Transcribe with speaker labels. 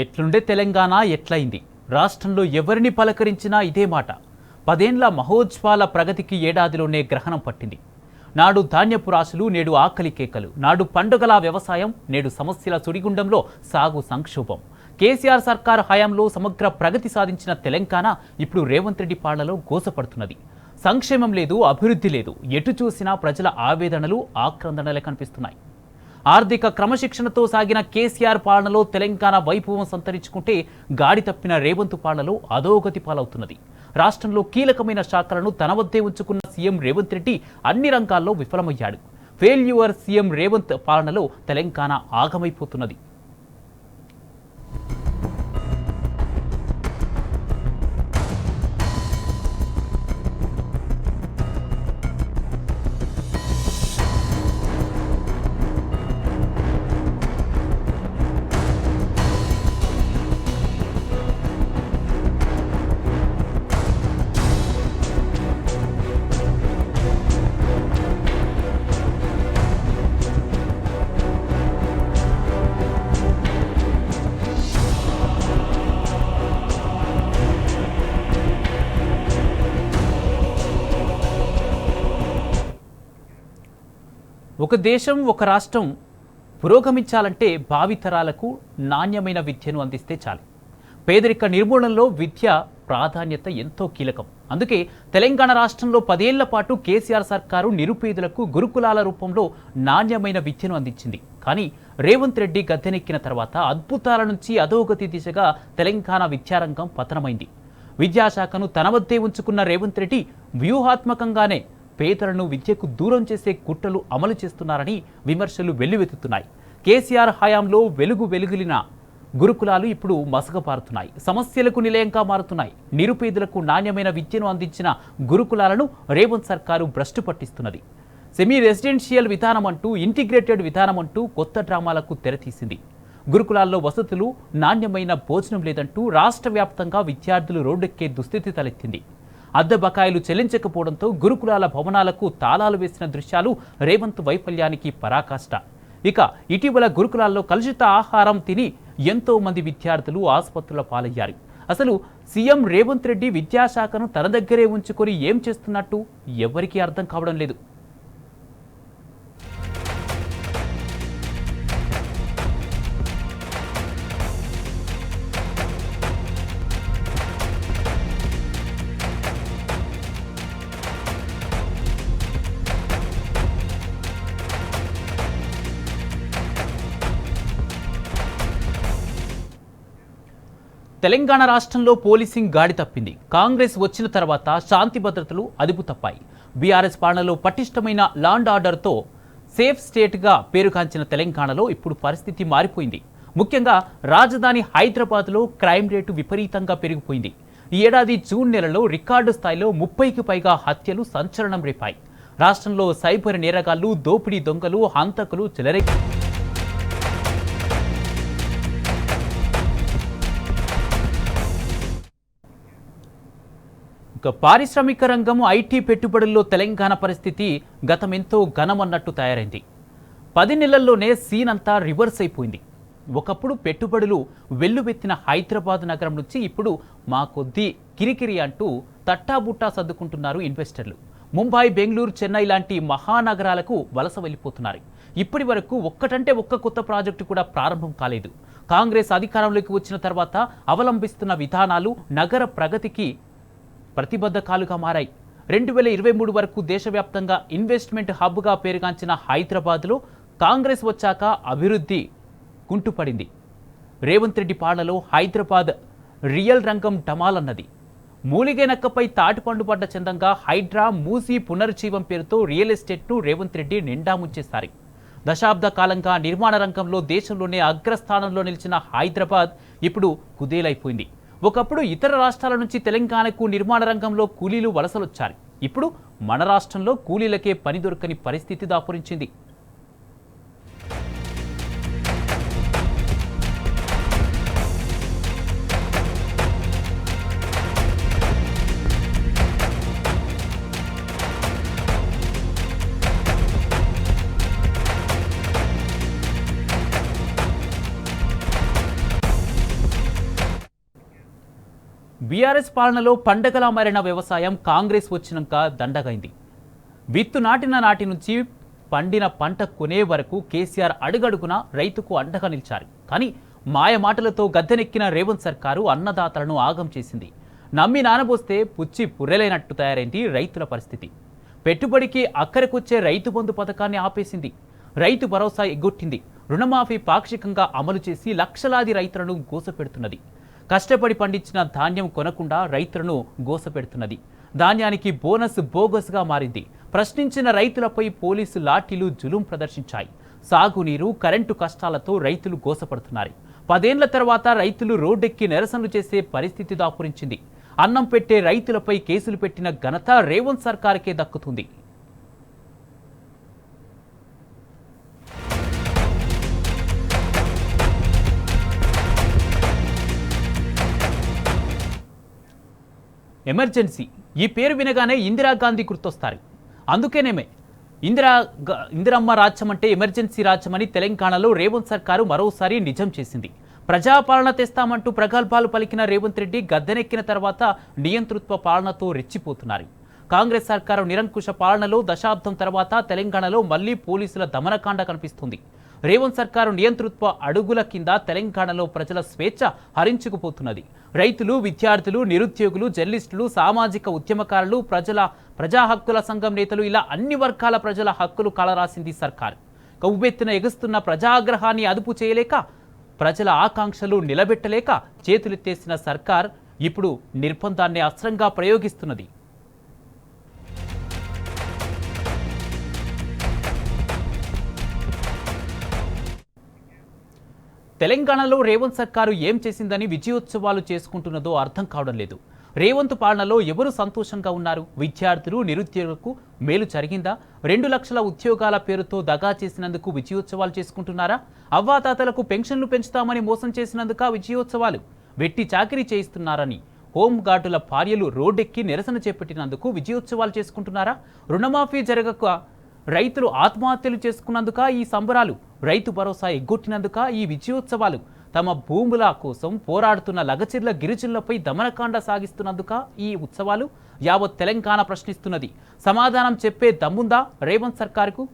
Speaker 1: ఎట్లుండే తెలంగాణ ఎట్లయింది? రాష్ట్రంలో ఎవరిని పలకరించినా ఇదే మాట. 10 ఏండ్ల మహోత్సవాల ప్రగతికి ఏడాదిలోనే గ్రహణం పట్టింది. నాడు ధాన్యపు రాశులు, నేడు ఆకలి కేకలు. నాడు పండుగల వ్యవసాయం, నేడు సమస్యల సుడిగుండంలో సాగు సంక్షోభం. కేసీఆర్ సర్కార్ హయాంలో సమగ్ర ప్రగతి సాధించిన తెలంగాణ ఇప్పుడు రేవంత్ రెడ్డి పాలనలో గోసపడుతున్నది. సంక్షేమం లేదు, అభివృద్ధి లేదు. ఎటు చూసినా ప్రజల ఆవేదనలు, ఆక్రందనలే కనిపిస్తున్నాయి. ఆర్థిక క్రమశిక్షణతో సాగిన కేసీఆర్ పాలనలో తెలంగాణ వైభవం సంతరించుకుంటే, గాడి తప్పిన రేవంత్ పాలనలో అధోగతి పాలవుతున్నది. రాష్ట్రంలో కీలకమైన శాఖలను తన వద్దే ఉంచుకున్న సీఎం రేవంత్ రెడ్డి అన్ని రంగాల్లో విఫలమయ్యాడు. ఫెయిల్యూర్ సీఎం రేవంత్ పాలనలో తెలంగాణ ఆగమైపోతున్నది. ఒక దేశం, ఒక రాష్ట్రం పురోగమించాలంటే భావితరాలకు నాణ్యమైన విద్యను అందిస్తే చాలు. పేదరిక నిర్మూలనలో విద్య ప్రాధాన్యత ఎంతో కీలకం. అందుకే తెలంగాణ రాష్ట్రంలో 10 ఏళ్ల పాటు కేసీఆర్ సర్కారు నిరుపేదలకు గురుకులాల రూపంలో నాణ్యమైన విద్యను అందించింది. కానీ రేవంత్ రెడ్డి గద్దెనెక్కిన తర్వాత అద్భుతాల నుంచి అధోగతి దిశగా తెలంగాణ విద్యారంగం పతనమైంది. విద్యాశాఖను తన వద్దే ఉంచుకున్న రేవంత్ రెడ్డి వ్యూహాత్మకంగానే పేదలను విద్యకు దూరం చేసే కుట్రలు అమలు చేస్తున్నారని విమర్శలు వెల్లువెత్తుతున్నాయి. కేసీఆర్ హయాంలో వెలుగులిన గురుకులాలు ఇప్పుడు మసకపారుతున్నాయి. సమస్యలకు నిలయంగా మారుతున్నాయి. నిరుపేదలకు నాణ్యమైన విద్యను అందించిన గురుకులాలను రేవంత్ సర్కారు భ్రష్టు పట్టిస్తున్నది. సెమీ రెసిడెన్షియల్ విధానం అంటూ, ఇంటిగ్రేటెడ్ విధానం అంటూ కొత్త డ్రామాలకు తెరతీసింది. గురుకులాల్లో వసతులు, నాణ్యమైన భోజనం లేదంటూ రాష్ట్ర వ్యాప్తంగా విద్యార్థులు రోడ్డెక్కే దుస్థితి తలెత్తింది. అద్దె బకాయిలు చెల్లించకపోవడంతో గురుకులాల భవనాలకు తాళాలు వేసిన దృశ్యాలు రేవంత్ వైఫల్యానికి పరాకాష్ట. ఇక ఇటీవల గురుకులాల్లో కలుషిత ఆహారం తిని ఎంతో మంది విద్యార్థులు ఆసుపత్రుల పాలయ్యారు. అసలు సీఎం రేవంత్ రెడ్డి విద్యాశాఖను తన దగ్గరే ఉంచుకొని ఏం చేస్తున్నట్టు ఎవరికీ అర్థం కావడం లేదు. తెలంగాణ రాష్ట్రంలో పోలీసింగ్ గాడి తప్పింది. కాంగ్రెస్ వచ్చిన తర్వాత శాంతి భద్రతలు అదుపు తప్పాయి. బీఆర్ఎస్ పాలనలో పటిష్టమైన లాండ్ ఆర్డర్తో సేఫ్ స్టేట్గా పేరుగాంచిన తెలంగాణలో ఇప్పుడు పరిస్థితి మారిపోయింది. ముఖ్యంగా రాజధాని హైదరాబాద్లో క్రైమ్ రేటు విపరీతంగా పెరిగిపోయింది. ఈ ఏడాది జూన్ నెలలో రికార్డు స్థాయిలో 30కి పైగా హత్యలు సంచలనం రేపాయి. రాష్ట్రంలో సైబర్ నేరగాళ్లు, దోపిడీ దొంగలు, హంతకులు చెలరేగారు. ఇక పారిశ్రామిక రంగం, ఐటీ పెట్టుబడుల్లో తెలంగాణ పరిస్థితి గతమెంతో ఘనమన్నట్టు తయారైంది. 10 నెలల్లోనే సీన్ అంతా రివర్స్ అయిపోయింది. ఒకప్పుడు పెట్టుబడులు వెల్లువెత్తిన హైదరాబాద్ నగరం నుంచి ఇప్పుడు మా కొద్దీ కిరికిరి అంటూ తట్టాబుట్టా సర్దుకుంటున్నారు ఇన్వెస్టర్లు. ముంబై, బెంగళూరు, చెన్నై లాంటి మహానగరాలకు వలస వెళ్ళిపోతున్నారు. ఇప్పటి వరకు ఒక్కటంటే ఒక్క కొత్త ప్రాజెక్టు కూడా ప్రారంభం కాలేదు. కాంగ్రెస్ అధికారంలోకి వచ్చిన తర్వాత అవలంబిస్తున్న విధానాలు నగర ప్రగతికి ప్రతిబద్ధకాలుగా మారాయి. 2023 వరకు దేశవ్యాప్తంగా ఇన్వెస్ట్మెంట్ హబ్గా పేరుగాంచిన హైదరాబాద్లో కాంగ్రెస్ వచ్చాక అభివృద్ధి కుంటుపడింది. రేవంత్ రెడ్డి పాలనలో హైదరాబాద్ రియల్ రంగం డమాలన్నది. మూలిగే నక్కపై తాటిపండు పడ్డ చందంగా హైడ్రా, మూసీ పునరుజ్జీవం పేరుతో రియల్ ఎస్టేట్ను రేవంత్ రెడ్డి నిండా ముంచేశారు. దశాబ్ద కాలంగా నిర్మాణ రంగంలో దేశంలోనే అగ్రస్థానంలో నిలిచిన హైదరాబాద్ ఇప్పుడు కుదేలైపోయింది. ఒకప్పుడు ఇతర రాష్ట్రాల నుంచి తెలంగాణకు నిర్మాణ రంగంలో కూలీలు వలసలొచ్చారు. ఇప్పుడు మన రాష్ట్రంలో కూలీలకే పని దొరకని పరిస్థితి దాపురించింది. బీఆర్ఎస్ పాలనలో పండగలా మారిన వ్యవసాయం కాంగ్రెస్ వచ్చినాక దండగైంది. విత్తు నాటిన నాటి నుంచి పండిన పంట కొనే వరకు కేసీఆర్ అడుగడుగున రైతుకు అండగా నిలిచారు. కానీ మాయ మాటలతో గద్దెనెక్కిన రేవంత్ సర్కారు అన్నదాతలను ఆగం చేసింది. నమ్మి నానబోస్తే పుచ్చి పుర్రెలైనట్టు తయారైంది రైతుల పరిస్థితి. పెట్టుబడికి అక్కరకొచ్చే రైతు బంధు పథకాన్ని ఆపేసింది. రైతు భరోసా ఎగ్గొట్టింది. రుణమాఫీ పాక్షికంగా అమలు చేసి లక్షలాది రైతులను గోసపెడుతున్నది. కష్టపడి పండించిన ధాన్యం కొనకుండా రైతులను గోసపెడుతున్నది. ధాన్యానికి బోనస్ బోగస్గా మారింది. ప్రశ్నించిన రైతులపై పోలీసు లాఠీలు జులుం ప్రదర్శించాయి. సాగునీరు, కరెంటు కష్టాలతో రైతులు గోసపడుతున్నారు. 10 ఏళ్ల తర్వాత రైతులు రోడ్డెక్కి నిరసనలు చేసే పరిస్థితి దాపురించింది. అన్నం పెట్టే రైతులపై కేసులు పెట్టిన ఘనత రేవంత్ సర్కార్కే దక్కుతుంది. ఎమర్జెన్సీ ఈ పేరు వినగానే ఇందిరాగాంధీ గుర్తొస్తారు. అందుకేనేమే ఇందిరమ్మ రాజ్యం అంటే ఎమర్జెన్సీ రాజ్యం అని తెలంగాణలో రేవంత్ సర్కారు మరోసారి నిజం చేసింది. ప్రజాపాలన తెస్తామంటూ ప్రగల్భాలు పలికిన రేవంత్ రెడ్డి గద్దెనెక్కిన తర్వాత నియంతృత్వ పాలనతో రెచ్చిపోతున్నారు. కాంగ్రెస్ సర్కారు నిరంకుశ పాలనలో దశాబ్దం తర్వాత తెలంగాణలో మళ్లీ పోలీసుల దమనకాండ కనిపిస్తుంది. రేవంత్ సర్కారు నియంతృత్వ అడుగుల కింద తెలంగాణలో ప్రజల స్వేచ్ఛ హరించుకుపోతున్నది. రైతులు, విద్యార్థులు, నిరుద్యోగులు, జర్నలిస్టులు, సామాజిక ఉద్యమకారులు, ప్రజా హక్కుల సంఘం నేతలు ఇలా అన్ని వర్గాల ప్రజల హక్కులు కలరాసింది సర్కార్. ఉవ్వెత్తున ఎగుస్తున్న ప్రజాగ్రహాన్ని అదుపు చేయలేక, ప్రజల ఆకాంక్షలు నిలబెట్టలేక చేతులెత్తేసిన సర్కార్ ఇప్పుడు నిర్బంధాన్ని అస్త్రంగా ప్రయోగిస్తున్నది. తెలంగాణలో రేవంత్ సర్కారు ఏం చేసిందని విజయోత్సవాలు చేసుకుంటున్నదో అర్థం కావడం లేదు. రేవంత్ పాలనలో ఎవరు సంతోషంగా ఉన్నారు? విద్యార్థులు, నిరుద్యోగులకు మేలు జరిగిందా? 2 లక్షల ఉద్యోగాల పేరుతో దగా చేసినందుకు విజయోత్సవాలు చేసుకుంటున్నారా? అవ్వాతాతలకు పెన్షన్లు పెంచుతామని మోసం చేసినందుక విజయోత్సవాలు? వెట్టి చాకిరీ చేయిస్తున్నారని హోంగార్డుల భార్యలు రోడ్డెక్కి నిరసన చేపట్టినందుకు విజయోత్సవాలు చేసుకుంటున్నారా? రుణమాఫీ జరగక రైతులు ఆత్మహత్యలు చేసుకున్నందుక ఈ సంబరాలు? రైతు భరోసా ఎగ్గొట్టినందుక ఈ విజయోత్సవాలు? తమ భూముల కోసం పోరాడుతున్న లగచిర్ల గిరిజనులపై దమనకాండ సాగిస్తున్నందుక ఈ ఉత్సవాలు? యావత్ తెలంగాణ ప్రశ్నిస్తున్నది. సమాధానం చెప్పే దమ్ముందా రేవంత్ సర్కారుకు?